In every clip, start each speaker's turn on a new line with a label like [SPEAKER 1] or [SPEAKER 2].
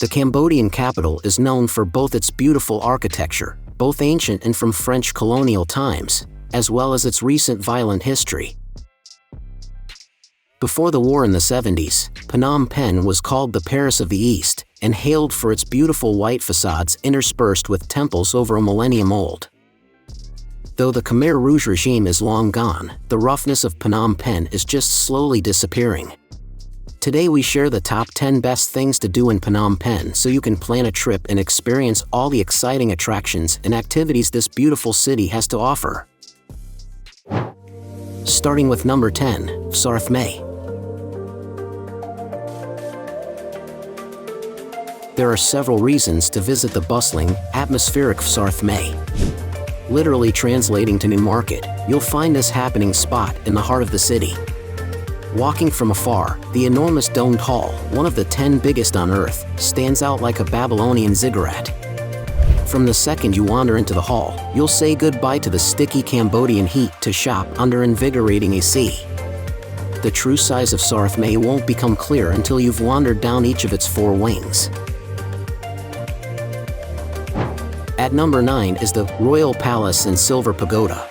[SPEAKER 1] The Cambodian capital is known for both its beautiful architecture, both ancient and from French colonial times, as well as its recent violent history. Before the war in the 70s, Phnom Penh was called the Paris of the East, and hailed for its beautiful white facades interspersed with temples over a millennium old. Though the Khmer Rouge regime is long gone, the roughness of Phnom Penh is just slowly disappearing. Today we share the top 10 best things to do in Phnom Penh so you can plan a trip and experience all the exciting attractions and activities this beautiful city has to offer. Starting with number 10, Phsar Thmei. There are several reasons to visit the bustling, atmospheric Phsar Thmei. Literally translating to New Market, you'll find this happening spot in the heart of the city. Walking from afar, the enormous domed hall, one of the 10 biggest on Earth, stands out like a Babylonian ziggurat. From the second you wander into the hall, you'll say goodbye to the sticky Cambodian heat to shop under invigorating AC. The true size of Phsar Thmei won't become clear until you've wandered down each of its 4 wings. At number 9 is the Royal Palace and Silver Pagoda.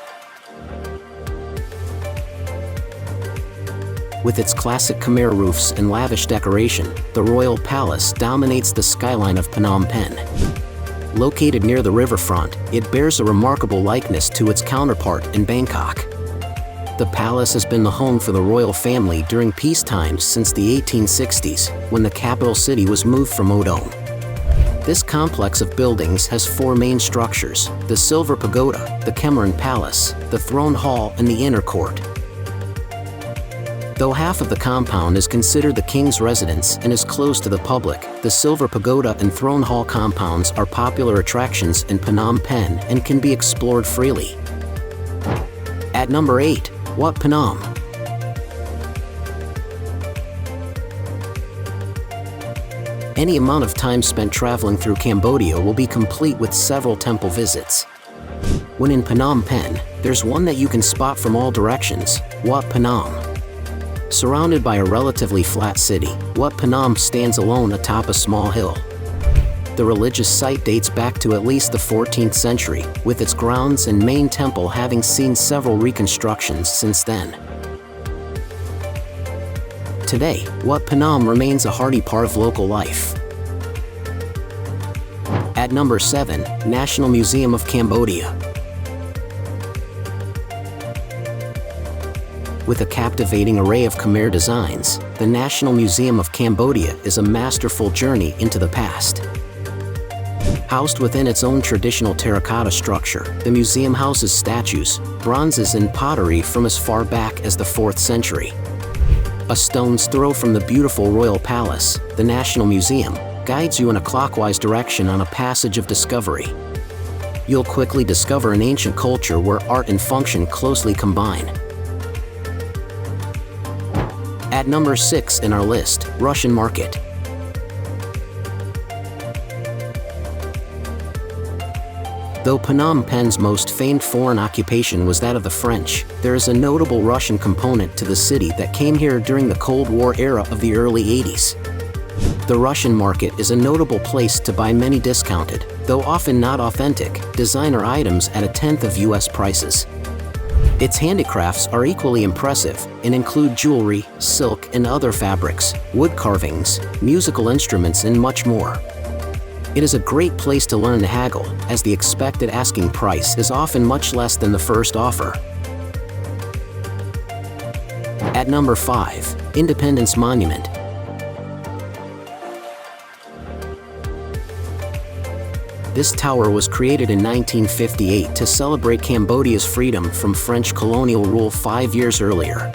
[SPEAKER 1] With its classic Khmer roofs and lavish decoration, the Royal Palace dominates the skyline of Phnom Penh. Located near the riverfront, it bears a remarkable likeness to its counterpart in Bangkok. The palace has been the home for the royal family during peace times since the 1860s, when the capital city was moved from Odom. This complex of buildings has 4 main structures: the Silver Pagoda, the Khmer Palace, the Throne Hall, and the Inner Court. Though half of the compound is considered the king's residence and is closed to the public, the Silver Pagoda and Throne Hall compounds are popular attractions in Phnom Penh and can be explored freely. At number 8, Wat Phnom. Any amount of time spent traveling through Cambodia will be complete with several temple visits. When in Phnom Penh, there's one that you can spot from all directions: Wat Phnom. Surrounded by a relatively flat city, Wat Phnom stands alone atop a small hill. The religious site dates back to at least the 14th century, with its grounds and main temple having seen several reconstructions since then. Today, Wat Phnom remains a hearty part of local life. At number 7, National Museum of Cambodia. With a captivating array of Khmer designs, the National Museum of Cambodia is a masterful journey into the past. Housed within its own traditional terracotta structure, the museum houses statues, bronzes, and pottery from as far back as the 4th century. A stone's throw from the beautiful Royal Palace, the National Museum guides you in a clockwise direction on a passage of discovery. You'll quickly discover an ancient culture where art and function closely combine. At number 6 in our list, Russian Market. Though Phnom Penh's most famed foreign occupation was that of the French, there is a notable Russian component to the city that came here during the Cold War era of the early 80s. The Russian market is a notable place to buy many discounted, though often not authentic, designer items at 1/10 of US prices. Its handicrafts are equally impressive and include jewelry, silk and other fabrics, wood carvings, musical instruments, and much more. It is a great place to learn to haggle, as the expected asking price is often much less than the first offer. At number 5, Independence Monument. This tower was created in 1958 to celebrate Cambodia's freedom from French colonial rule 5 years earlier.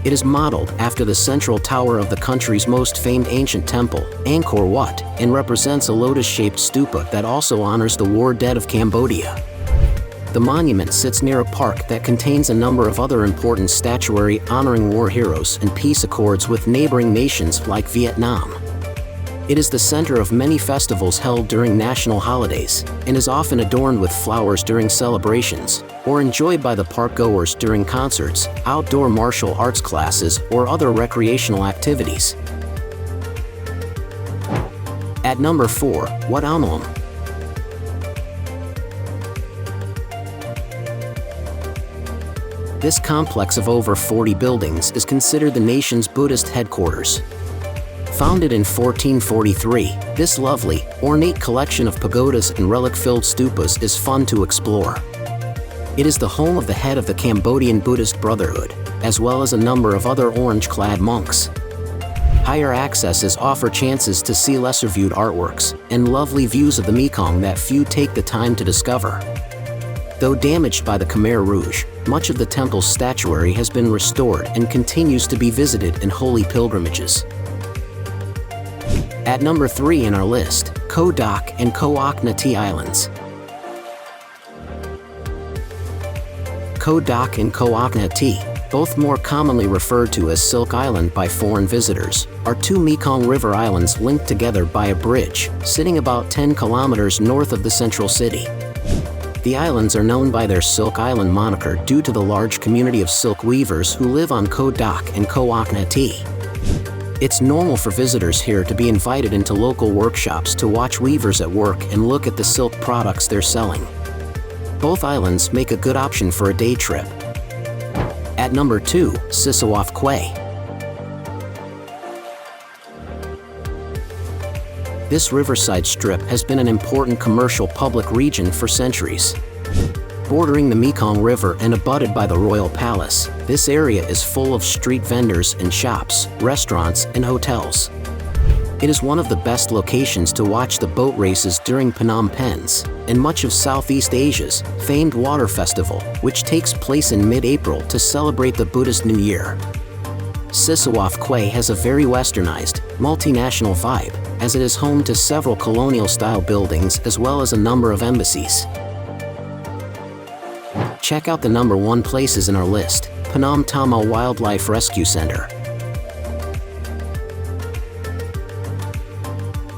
[SPEAKER 1] It is modeled after the central tower of the country's most famed ancient temple, Angkor Wat, and represents a lotus-shaped stupa that also honors the war dead of Cambodia. The monument sits near a park that contains a number of other important statuary honoring war heroes and peace accords with neighboring nations like Vietnam. It is the center of many festivals held during national holidays, and is often adorned with flowers during celebrations, or enjoyed by the park-goers during concerts, outdoor martial arts classes, or other recreational activities. At number 4, Wat Ounalom. This complex of over 40 buildings is considered the nation's Buddhist headquarters. Founded in 1443, this lovely, ornate collection of pagodas and relic-filled stupas is fun to explore. It is the home of the head of the Cambodian Buddhist Brotherhood, as well as a number of other orange-clad monks. Higher accesses offer chances to see lesser-viewed artworks and lovely views of the Mekong that few take the time to discover. Though damaged by the Khmer Rouge, much of the temple's statuary has been restored and continues to be visited in holy pilgrimages. At number 3 in our list, Koh Dach and Koh Okhna Tea Islands. Koh Dach and Koh Okhna Tea, both more commonly referred to as Silk Island by foreign visitors, are two Mekong River islands linked together by a bridge, sitting about 10 kilometers north of the central city. The islands are known by their Silk Island moniker due to the large community of silk weavers who live on Koh Dach and Koh Okhna Tea. It's normal for visitors here to be invited into local workshops to watch weavers at work and look at the silk products they're selling. Both islands make a good option for a day trip. At number 2, Sisowath Quay. This riverside strip has been an important commercial public region for centuries. Bordering the Mekong River and abutted by the Royal Palace, this area is full of street vendors and shops, restaurants, and hotels. It is one of the best locations to watch the boat races during Phnom Penh's and much of Southeast Asia's famed water festival, which takes place in mid-April to celebrate the Buddhist New Year. Sisowath Quay has a very westernized, multinational vibe, as it is home to several colonial-style buildings as well as a number of embassies. Check out the number 1 places in our list, Phnom Tamao Wildlife Rescue Center.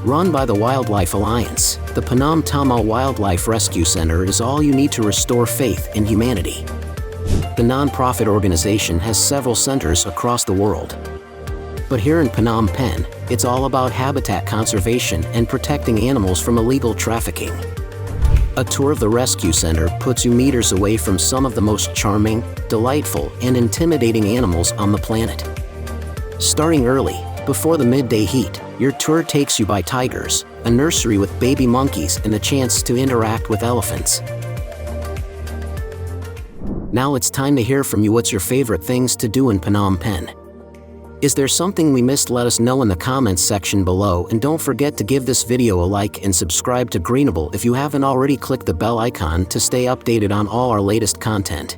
[SPEAKER 1] Run by the Wildlife Alliance, the Phnom Tamao Wildlife Rescue Center is all you need to restore faith in humanity. The non-profit organization has several centers across the world. But here in Phnom Penh, it's all about habitat conservation and protecting animals from illegal trafficking. A tour of the rescue center puts you meters away from some of the most charming, delightful, and intimidating animals on the planet. Starting early, before the midday heat, your tour takes you by tigers, a nursery with baby monkeys, and a chance to interact with elephants. Now it's time to hear from you. What's your favorite things to do in Phnom Penh? Is there something we missed? Let us know in the comments section below, and don't forget to give this video a like and subscribe to Greenable if you haven't already. Click the bell icon to stay updated on all our latest content.